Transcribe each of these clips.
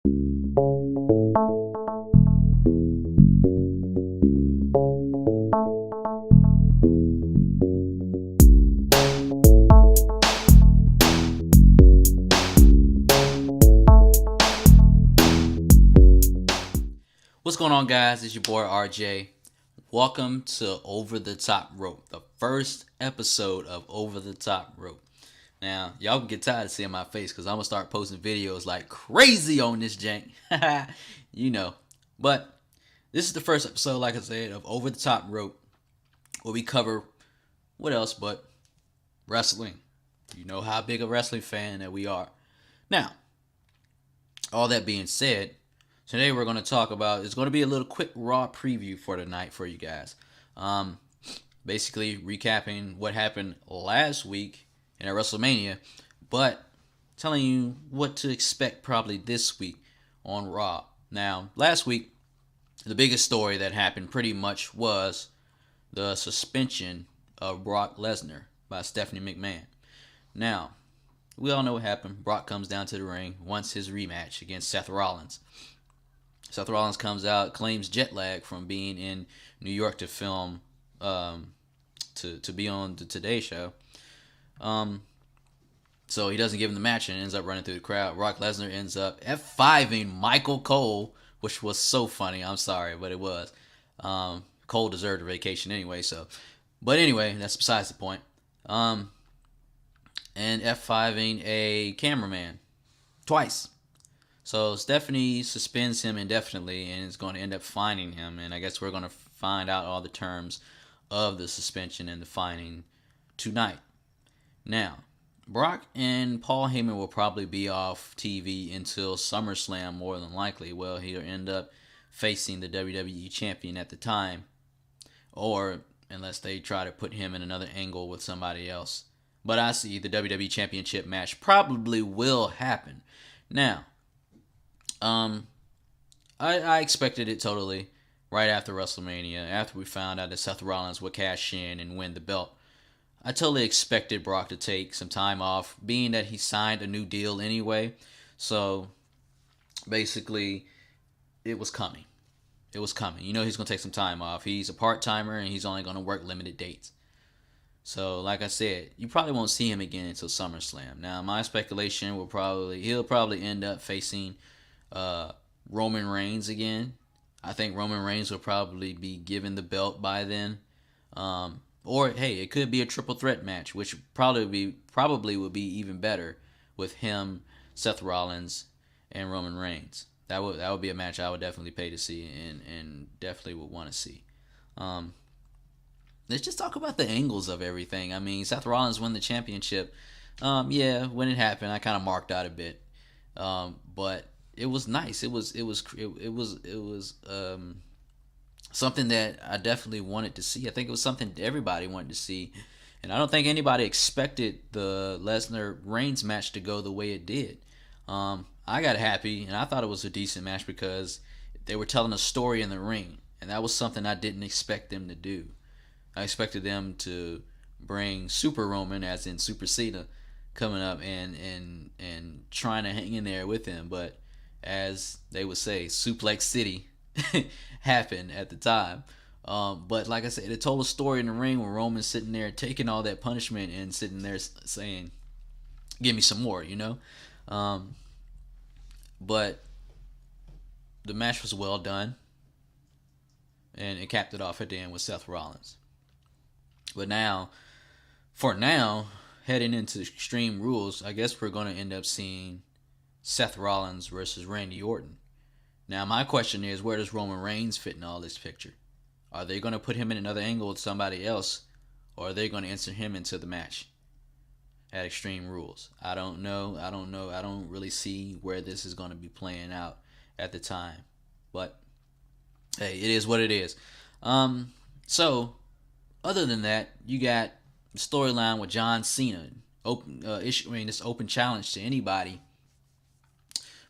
What's going on, guys? It's your boy RJ. Welcome to Over the Top Rope, the first episode of Over the Top Rope. Now, y'all can get tired of seeing my face because I'm going to start posting videos like crazy on this jank. you know. But this is the first episode, like I said, of Over the Top Rope, where we cover what else but wrestling. You know how big a wrestling fan that we are. Now, all that being said, today we're going to talk about, it's going to be a little quick Raw preview for tonight for you guys. Basically recapping what happened last week in WrestleMania, but telling you what to expect probably this week on Raw. Now, last week, the biggest story that happened pretty much was the suspension of Brock Lesnar by Stephanie McMahon. Now, we all know what happened. Brock comes down to the ring, wants his rematch against Seth Rollins. Seth Rollins comes out, claims jet lag from being in New York to film, to be on the Today Show. So he doesn't give him the match and ends up running through the crowd. Brock Lesnar ends up F5ing Michael Cole, which was so funny. I'm sorry, but it was. Cole deserved a vacation anyway. But anyway, that's besides the point. And F5ing a cameraman twice. So Stephanie suspends him indefinitely and is going to end up fining him. And I guess we're going to find out all the terms of the suspension and the fining tonight. Now, Brock and Paul Heyman will probably be off TV until SummerSlam, more than likely. Well, he'll end up facing the WWE champion at the time. Or unless they try to put him in another angle with somebody else. But I see the WWE championship match probably will happen. Now, I expected it totally right after WrestleMania, after we found out that Seth Rollins would cash in and win the belt. I totally expected Brock to take some time off, being that he signed a new deal anyway. So, basically, it was coming. It was coming. You know he's going to take some time off. He's a part-timer, and he's only going to work limited dates. So, like I said, you probably won't see him again until SummerSlam. Now, my speculation he'll probably end up facing Roman Reigns again. I think Roman Reigns will probably be given the belt by then. Or hey, it could be a triple threat match, which probably would be even better with him, Seth Rollins, and Roman Reigns. That would be a match I would definitely pay to see and definitely would want to see. Let's just talk about the angles of everything. I mean, Seth Rollins won the championship. Yeah, when it happened, I kind of marked out a bit. But it was nice. It was something that I definitely wanted to see. I think it was something everybody wanted to see, and I don't think anybody expected the Lesnar Reigns match to go the way it did. I got happy, and I thought it was a decent match because they were telling a story in the ring, and that was something I didn't expect them to do. I expected them to bring Super Roman, as in Super Cena, coming up and trying to hang in there with him, but as they would say, Suplex City happened at the time. But like I said, it told a story in the ring where Roman's sitting there taking all that punishment and sitting there saying, "Give me some more," you know. But the match was well done, and it capped it off at the end with Seth Rollins. But for now, heading into Extreme Rules, I guess we're going to end up seeing Seth Rollins versus Randy Orton. Now, my question is, where does Roman Reigns fit in all this picture? Are they going to put him in another angle with somebody else, or are they going to insert him into the match at Extreme Rules? I don't know. I don't really see where this is going to be playing out at the time. But, hey, it is what it is. So, other than that, you got the storyline with John Cena issuing this open challenge to anybody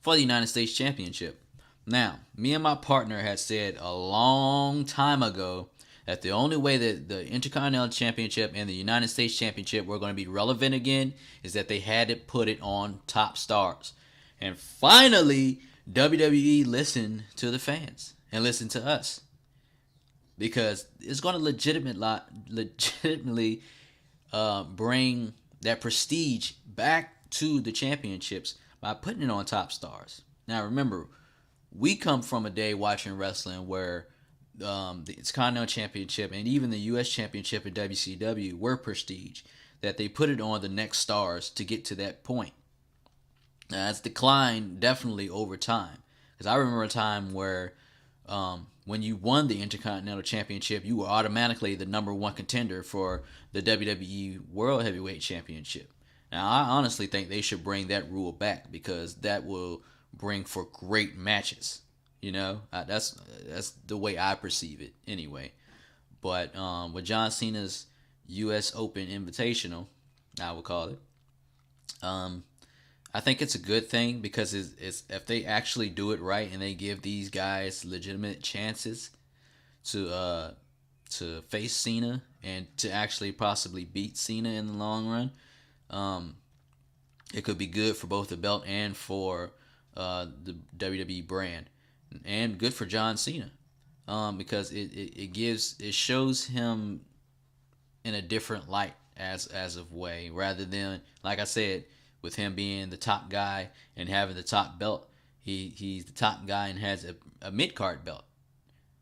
for the United States Championship. Now, me and my partner had said a long time ago that the only way that the Intercontinental Championship and the United States Championship were going to be relevant again is that they had to put it on top stars. And finally, WWE listen to the fans and listen to us because it's going to legitimately bring that prestige back to the championships by putting it on top stars. Now remember, we come from a day watching wrestling where the Intercontinental Championship and even the U.S. Championship in WCW were prestige. That they put it on the next stars to get to that point. Now, it's declined definitely over time. Because I remember a time where when you won the Intercontinental Championship, you were automatically the number one contender for the WWE World Heavyweight Championship. Now, I honestly think they should bring that rule back because that will bring for great matches. You know, that's the way I perceive it anyway. But with John Cena's U.S. Open Invitational, I would call it, I think it's a good thing because it's if they actually do it right and they give these guys legitimate chances to face Cena and to actually possibly beat Cena in the long run, it could be good for both the belt and for the WWE brand, and good for John Cena because it shows him in a different light as of way rather than, like I said, with him being the top guy and having the top belt, he's the top guy and has a mid card belt.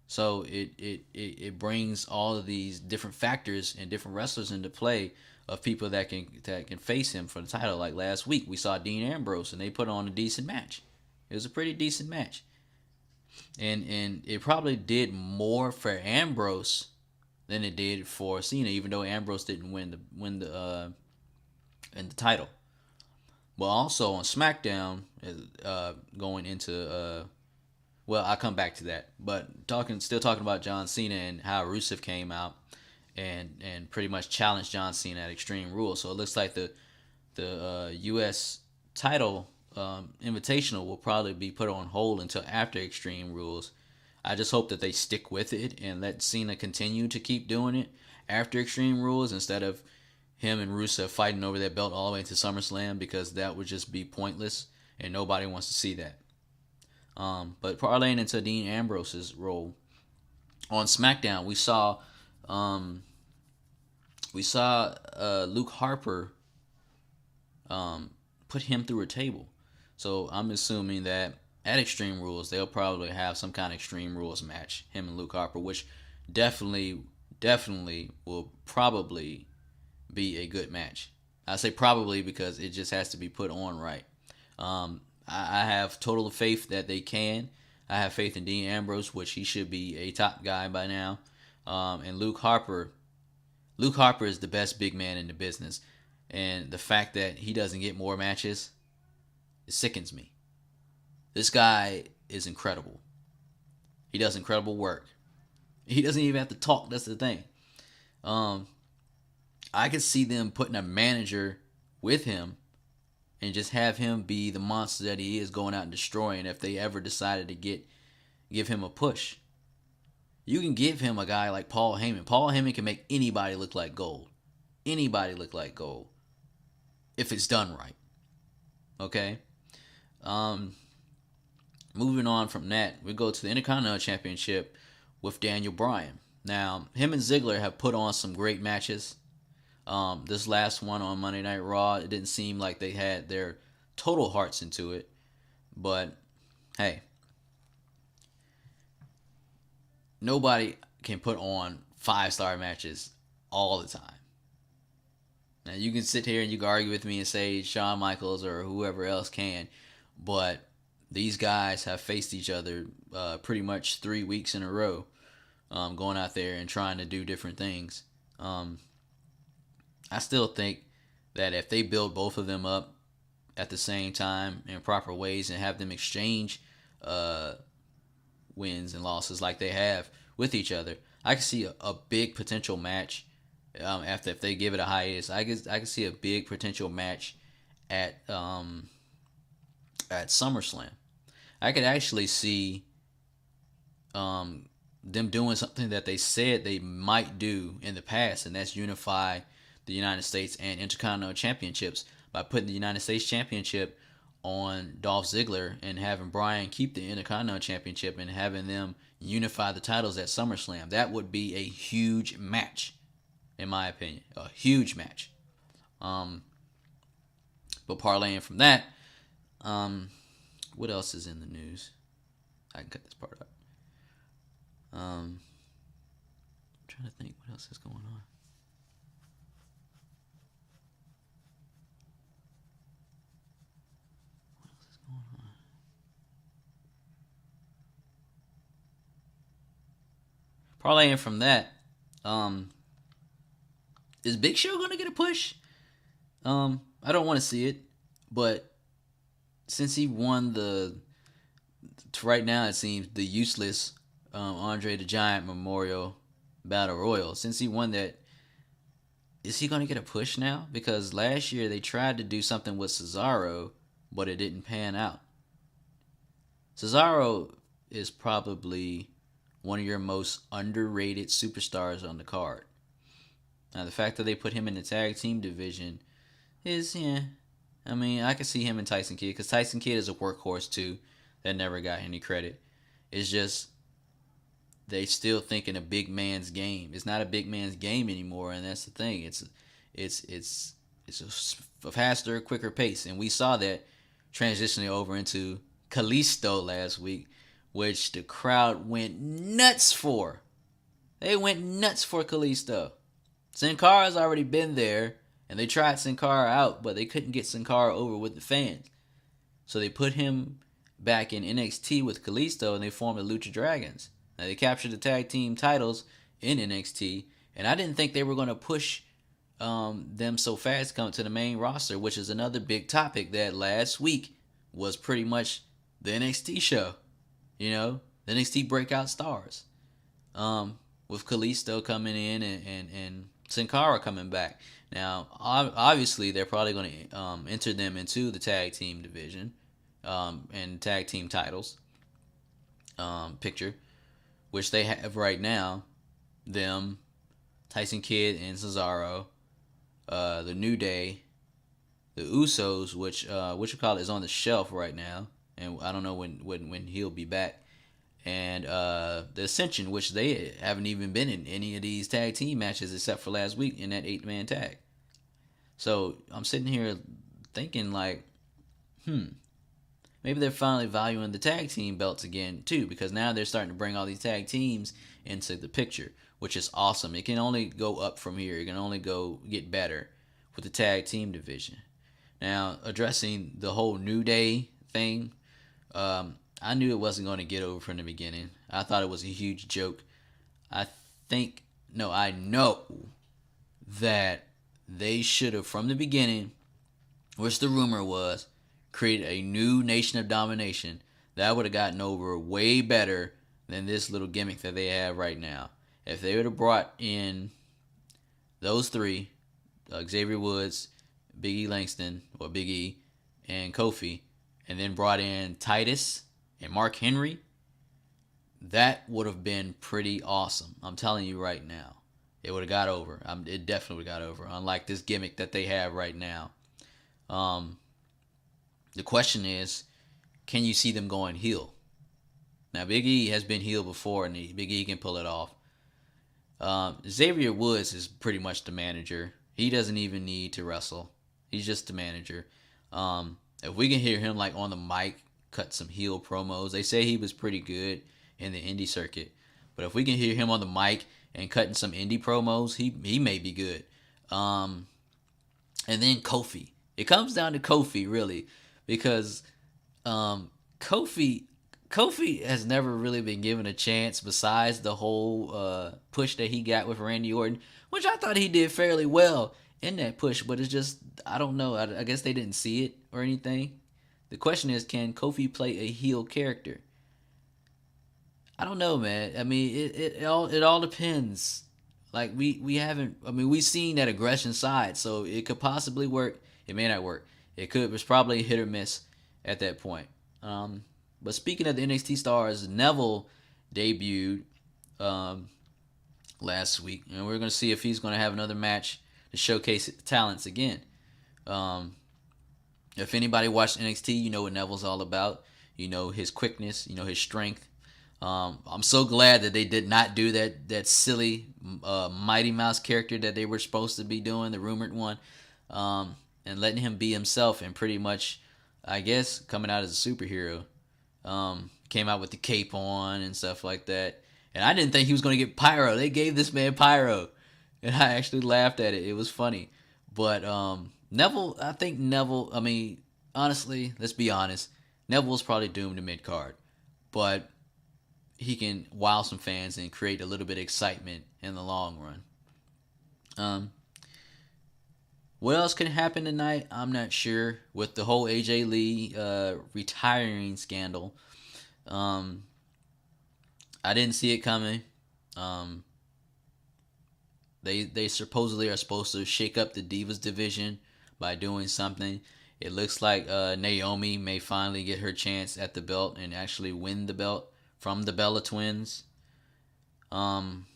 So it brings all of these different factors and different wrestlers into play of people that can face him for the title. Like last week, we saw Dean Ambrose and they put on a decent match. It was a pretty decent match, and it probably did more for Ambrose than it did for Cena, even though Ambrose didn't win the title. But also on SmackDown, going into well, I'll come back to that. But still talking about John Cena and how Rusev came out and pretty much challenged John Cena at Extreme Rules. So it looks like the U.S. title Invitational will probably be put on hold until after Extreme Rules. I just hope that they stick with it and let Cena continue to keep doing it after Extreme Rules instead of him and Rusev fighting over that belt all the way to SummerSlam, because that would just be pointless and nobody wants to see that. But parlaying into Dean Ambrose's role on SmackDown, we saw Luke Harper put him through a table. So I'm assuming that at Extreme Rules, they'll probably have some kind of Extreme Rules match, him and Luke Harper, which definitely will probably be a good match. I say probably because it just has to be put on right. I have total faith that they can. I have faith in Dean Ambrose, which he should be a top guy by now. And Luke Harper is the best big man in the business. And the fact that he doesn't get more matches, it sickens me. This guy is incredible. He does incredible work. He doesn't even have to talk. That's the thing. I could see them putting a manager with him and just have him be the monster that he is, going out and destroying if they ever decided to give him a push. You can give him a guy like Paul Heyman. Paul Heyman can make anybody look like gold. Anybody look like gold. If it's done right. Okay? Moving on from that, we go to the Intercontinental Championship with Daniel Bryan. Now, him and Ziggler have put on some great matches. This last one on Monday Night Raw, it didn't seem like they had their total hearts into it. But, hey, nobody can put on 5-star matches all the time. Now, you can sit here and you can argue with me and say Shawn Michaels or whoever else can, but these guys have faced each other pretty much 3 weeks in a row, going out there and trying to do different things. I still think that if they build both of them up at the same time in proper ways and have them exchange wins and losses like they have with each other, I can see a big potential match. After if they give it a hiatus, I can see a big potential match at SummerSlam. I could actually see them doing something that they said they might do in the past, and that's unify the United States and Intercontinental Championships by putting the United States Championship on Dolph Ziggler and having Bryan keep the Intercontinental Championship and having them unify the titles at SummerSlam. That would be a huge match, in my opinion. A huge match. But parlaying from that, what else is in the news? I can cut this part out. I'm trying to think what else is going on. What else is going on? Parlaying from that, is Big Show going to get a push? I don't want to see it, but since he won right now it seems the useless Andre the Giant Memorial Battle Royal. Since he won that, is he going to get a push now? Because last year they tried to do something with Cesaro, but it didn't pan out. Cesaro is probably one of your most underrated superstars on the card. Now, the fact that they put him in the tag team division is, I mean, I can see him and Tyson Kidd, because Tyson Kidd is a workhorse too that never got any credit. It's just they still think in a big man's game. It's not a big man's game anymore, and that's the thing. It's a faster, quicker pace, and we saw that transitioning over into Kalisto last week, which the crowd went nuts for. They went nuts for Kalisto. Sin Cara's already been there, and they tried Sin Cara out, but they couldn't get Sin Cara over with the fans. So they put him back in NXT with Kalisto, and they formed the Lucha Dragons. Now, they captured the tag team titles in NXT, and I didn't think they were going to push them so fast coming to the main roster, which is another big topic that last week was pretty much the NXT show. The NXT Breakout Stars. With Kalisto coming in and Sin Cara coming back. Now, obviously, they're probably going to enter them into the tag team division and tag team titles picture, which they have right now. Them, Tyson Kidd and Cesaro, the New Day, the Usos, which you call it, is on the shelf right now, and I don't know when he'll be back. And the Ascension, which they haven't even been in any of these tag team matches except for last week in that 8-man tag. So I'm sitting here thinking like, maybe they're finally valuing the tag team belts again too, because now they're starting to bring all these tag teams into the picture, which is awesome. It can only go up from here. It can only go get better with the tag team division. Now, addressing the whole New Day thing, I knew it wasn't going to get over from the beginning. I thought it was a huge joke. I know that they should have, from the beginning, which the rumor was, created a new Nation of Domination. That would have gotten over way better than this little gimmick that they have right now. If they would have brought in those three, Xavier Woods, Big E Langston, or Big E, and Kofi, and then brought in Titus and Mark Henry, that would have been pretty awesome. I'm telling you right now. It would have got over. It definitely would have got over. Unlike this gimmick that they have right now. The question is, can you see them going heel? Now, Big E has been heel before, and Big E can pull it off. Xavier Woods is pretty much the manager. He doesn't even need to wrestle. He's just the manager. If we can hear him like on the mic, cut some heel promos. They say he was pretty good in the indie circuit. But if we can hear him on the mic and cutting some indie promos, he may be good. And then Kofi. It comes down to Kofi, really, because Kofi has never really been given a chance besides the whole push that he got with Randy Orton, which I thought he did fairly well in that push, but it's just, I don't know. I guess they didn't see it or anything. The question is, can Kofi play a heel character? I don't know, man. I mean, it all depends. Like we haven't. I mean, we've seen that aggression side, so it could possibly work. It may not work. It's probably hit or miss at that point. But speaking of the NXT stars, Neville debuted last week, and we're gonna see if he's gonna have another match to showcase talents again. If anybody watched NXT, you know what Neville's all about. You know his quickness. You know his strength. I'm so glad that they did not do that silly Mighty Mouse character that they were supposed to be doing, the rumored one, and letting him be himself and pretty much, I guess, coming out as a superhero. Came out with the cape on and stuff like that. And I didn't think he was going to get pyro. They gave this man pyro, and I actually laughed at it. It was funny. But Neville, I think Neville. I mean, honestly, let's be honest. Neville's probably doomed to mid card, but he can wow some fans and create a little bit of excitement in the long run. What else can happen tonight? I'm not sure. With the whole AJ Lee retiring scandal, I didn't see it coming. Um, they supposedly are supposed to shake up the Divas division by doing something. It looks like Naomi may finally get her chance at the belt and actually win the belt from the Bella Twins. Um,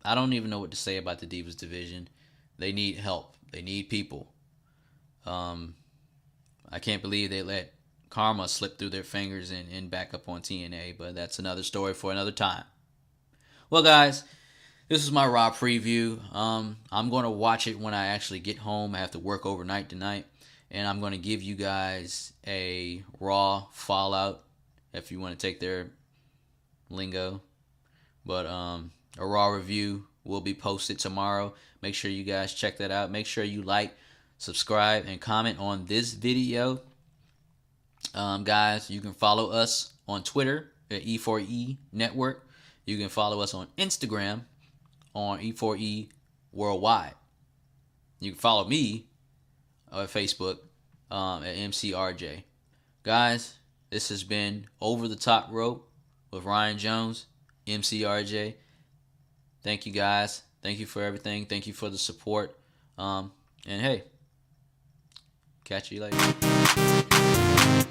I don't even know what to say about the Divas division. They need help. They need people. Um, I can't believe they let Karma slip through their fingers and back up on TNA, but that's another story for another time. Well, guys, this is my Raw preview. I'm going to watch it when I actually get home. I have to work overnight tonight, and I'm going to give you guys a Raw Fallout, if you want to take their lingo. But a Raw review will be posted tomorrow. Make sure you guys check that out. Make sure you like, subscribe, and comment on this video. Guys, you can follow us on Twitter at E4E Network. You can follow us on Instagram on E4E Worldwide. You can follow me on Facebook at MCRJ. Guys, this has been Over the Top Rope with Ryan Jones, MCRJ. Thank you, guys. Thank you for everything. Thank you for the support. And hey, catch you later.